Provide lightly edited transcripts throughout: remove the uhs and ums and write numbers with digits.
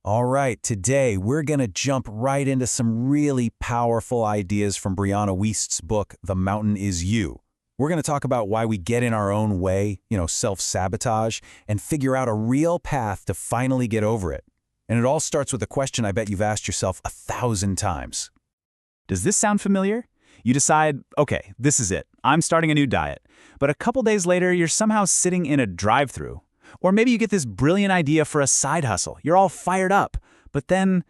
All right, today we're going to jump right into some really powerful ideas from Brianna Wiest's book, The Mountain Is You. We're going to talk about why we get in our own way, self-sabotage, and figure out a real path to finally get over it. And it all starts with a question I bet you've asked yourself 1,000 times. Does this sound familiar? You decide, okay, this is it. I'm starting a new diet. But a couple days later, you're somehow sitting in a drive-thru. Or maybe you get this brilliant idea for a side hustle. You're all fired up. But then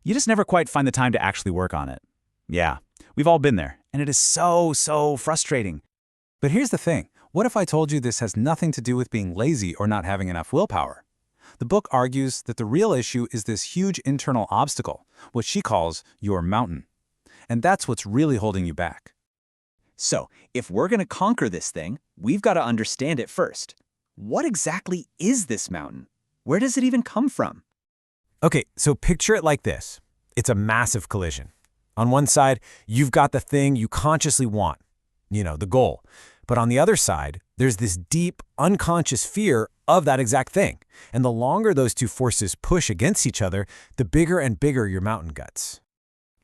you just never quite find the time to actually work on it. Yeah, we've all been there. And it is so frustrating. But here's the thing. What if I told you this has nothing to do with being lazy or not having enough willpower? The book argues that the real issue is this huge internal obstacle, what she calls your mountain. And that's what's really holding you back. So, if we're going to conquer this thing, we've got to understand it first. What exactly is this mountain? Where does it even come from? Okay, so picture it like this. It's a massive collision. On one side, you've got the thing you consciously want, the goal. But on the other side, there's this deep, unconscious fear of that exact thing. And the longer those two forces push against each other, the bigger and bigger your mountain gets.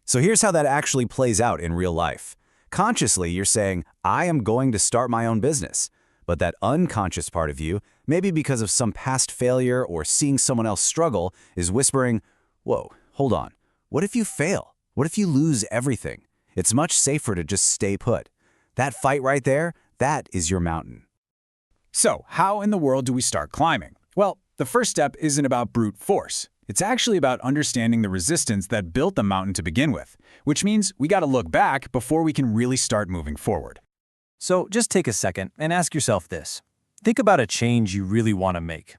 So here's how that actually plays out in real life. Consciously, you're saying, I am going to start my own business. But that unconscious part of you, maybe because of some past failure or seeing someone else struggle, is whispering, whoa, hold on. What if you fail? What if you lose everything? It's much safer to just stay put. That fight right there, that is your mountain. So, how in the world do we start climbing? Well, the first step isn't about brute force. It's actually about understanding the resistance that built the mountain to begin with, which means we got to look back before we can really start moving forward. So just take a second and ask yourself this. Think about a change you really want to make.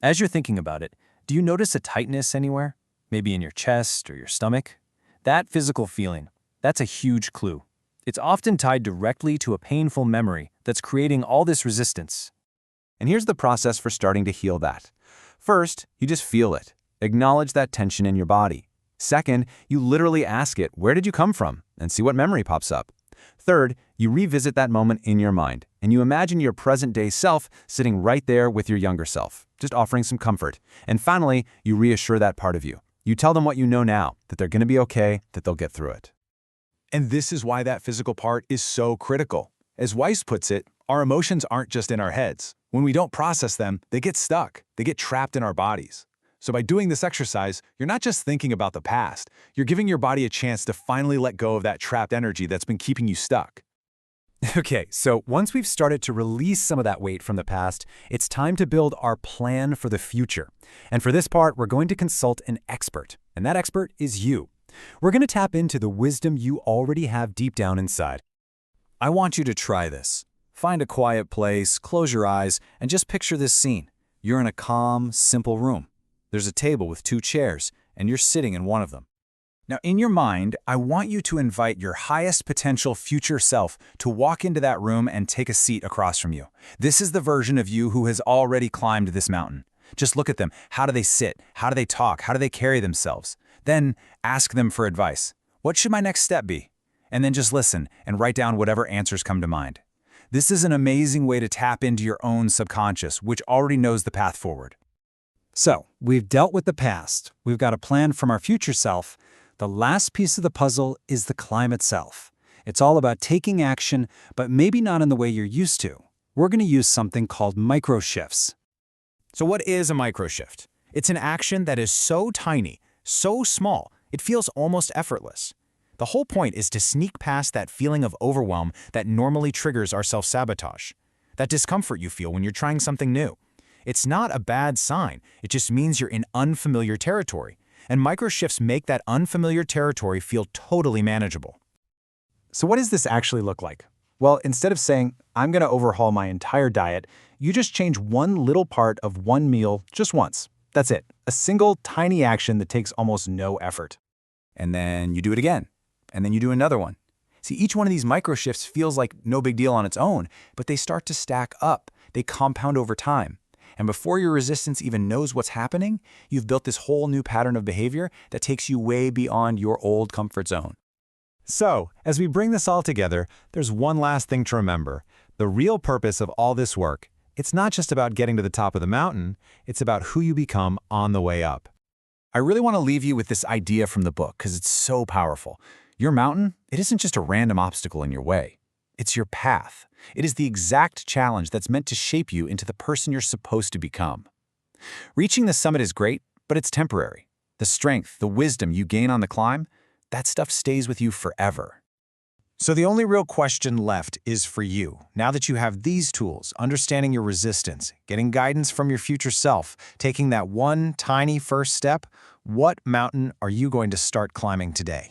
As you're thinking about it, do you notice a tightness anywhere? Maybe in your chest or your stomach? That physical feeling, that's a huge clue. It's often tied directly to a painful memory that's creating all this resistance. And here's the process for starting to heal that. First, you just feel it. Acknowledge that tension in your body. Second, you literally ask it, where did you come from? And see what memory pops up. Third, you revisit that moment in your mind, and you imagine your present-day self sitting right there with your younger self, just offering some comfort. And finally, you reassure that part of you. You tell them what you know now, that they're going to be okay, that they'll get through it. And this is why that physical part is so critical. As Wiest puts it, our emotions aren't just in our heads. When we don't process them, they get stuck. They get trapped in our bodies. So by doing this exercise, you're not just thinking about the past, you're giving your body a chance to finally let go of that trapped energy that's been keeping you stuck. Okay, so once we've started to release some of that weight from the past, it's time to build our plan for the future. And for this part, we're going to consult an expert, and that expert is you. We're going to tap into the wisdom you already have deep down inside. I want you to try this. Find a quiet place, close your eyes, and just picture this scene. You're in a calm, simple room. There's a table with 2 chairs, and you're sitting in one of them. Now, in your mind, I want you to invite your highest potential future self to walk into that room and take a seat across from you. This is the version of you who has already climbed this mountain. Just look at them. How do they sit? How do they talk? How do they carry themselves? Then ask them for advice. What should my next step be? And then just listen and write down whatever answers come to mind. This is an amazing way to tap into your own subconscious, which already knows the path forward. So, we've dealt with the past. We've got a plan from our future self. The last piece of the puzzle is the climb itself. It's all about taking action, but maybe not in the way you're used to. We're going to use something called micro shifts. So what is a micro shift? It's an action that is so tiny, so small, it feels almost effortless. The whole point is to sneak past that feeling of overwhelm that normally triggers our self-sabotage. That discomfort you feel when you're trying something new. It's not a bad sign, it just means you're in unfamiliar territory. And micro shifts make that unfamiliar territory feel totally manageable. So what does this actually look like? Well, instead of saying, I'm going to overhaul my entire diet, you just change one little part of one meal just once. That's it. A single tiny action that takes almost no effort. And then you do it again. And then you do another one. See, each one of these micro shifts feels like no big deal on its own, but they start to stack up. They compound over time. And before your resistance even knows what's happening, you've built this whole new pattern of behavior that takes you way beyond your old comfort zone. So, as we bring this all together, there's one last thing to remember. The real purpose of all this work, it's not just about getting to the top of the mountain, it's about who you become on the way up. I really want to leave you with this idea from the book because it's so powerful. Your mountain, it isn't just a random obstacle in your way. It's your path. It is the exact challenge that's meant to shape you into the person you're supposed to become. Reaching the summit is great, but it's temporary. The strength, the wisdom you gain on the climb, that stuff stays with you forever. So the only real question left is for you. Now that you have these tools, understanding your resistance, getting guidance from your future self, taking that one tiny first step, what mountain are you going to start climbing today?